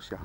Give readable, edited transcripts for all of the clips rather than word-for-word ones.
ilus ja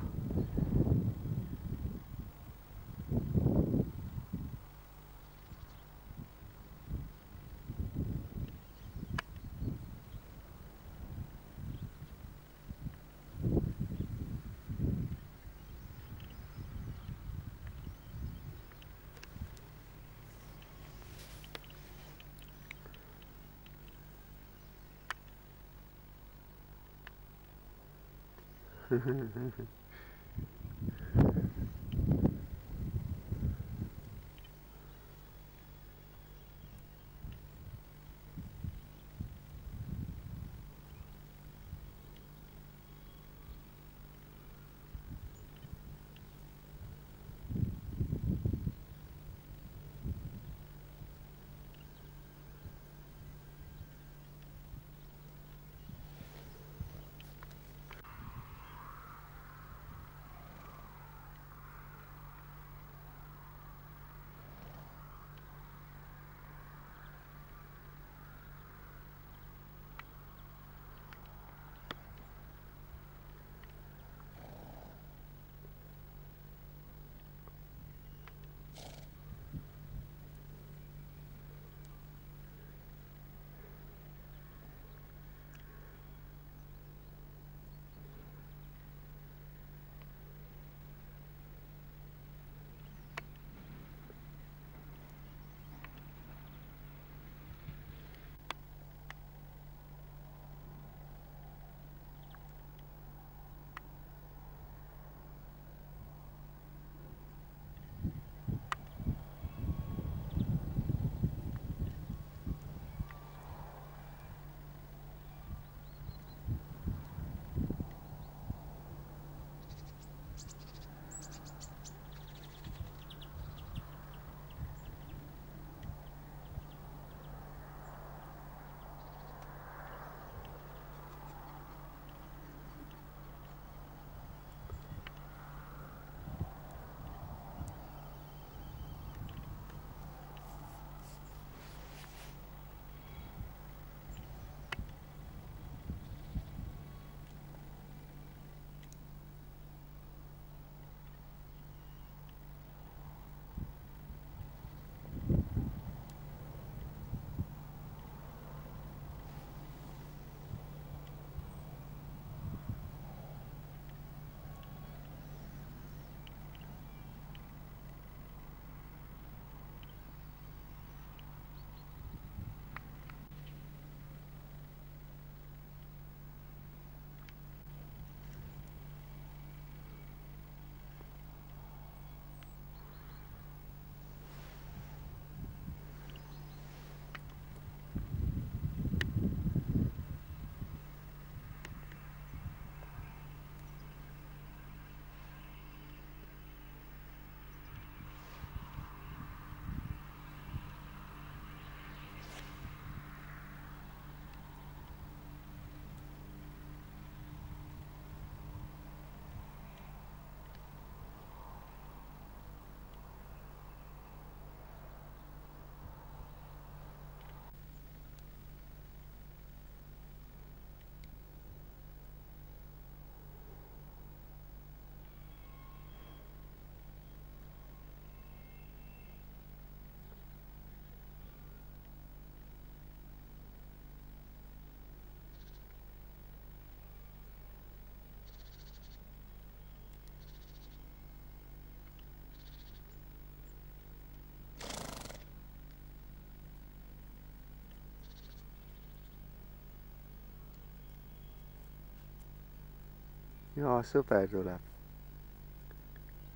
sõber tuleb.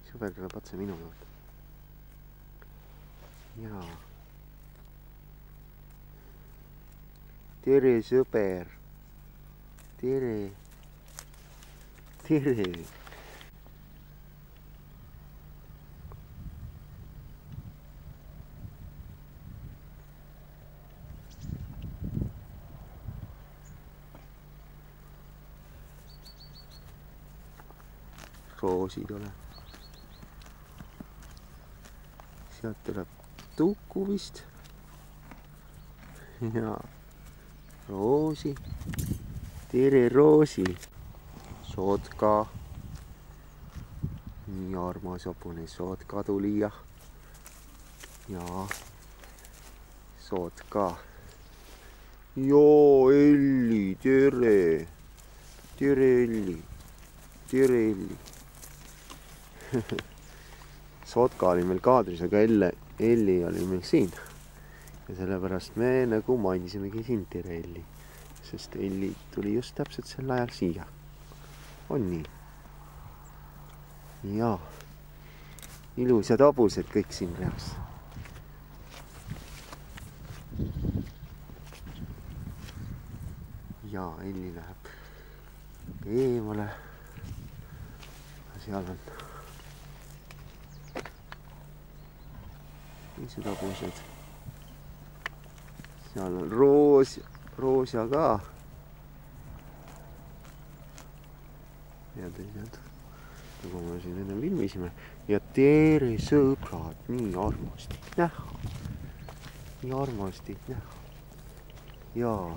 Sõber tuleb otse minu juurde. Jaa. Tere, sõber. Tere. Tere. Roosi tuleb. Sealt tuleb Tuku vist. Ja Roosi. Tere, Roosi. Sotka. nii armas hobune Sotka tuli ja Sotka. Joo, Elli, tere! Tere, Elli! Tere, Elli! Sotka oli meil kaadris, aga Elli oli meil siin. Ja sellepärast me nagu mainisimegi siin tere, Elli. Sest Elli tuli just täpselt sel ajal siia. On nii? Jaa. Ilusad hobused kõik siin reas. Ja Elli läheb eemale. Seal on teised hobused. Seal on Roosja ka. Ja teised, nagu me siin enne filmisime. Ja tere sõbrad, nii armastik näha. Nii armastik näha. Jaa.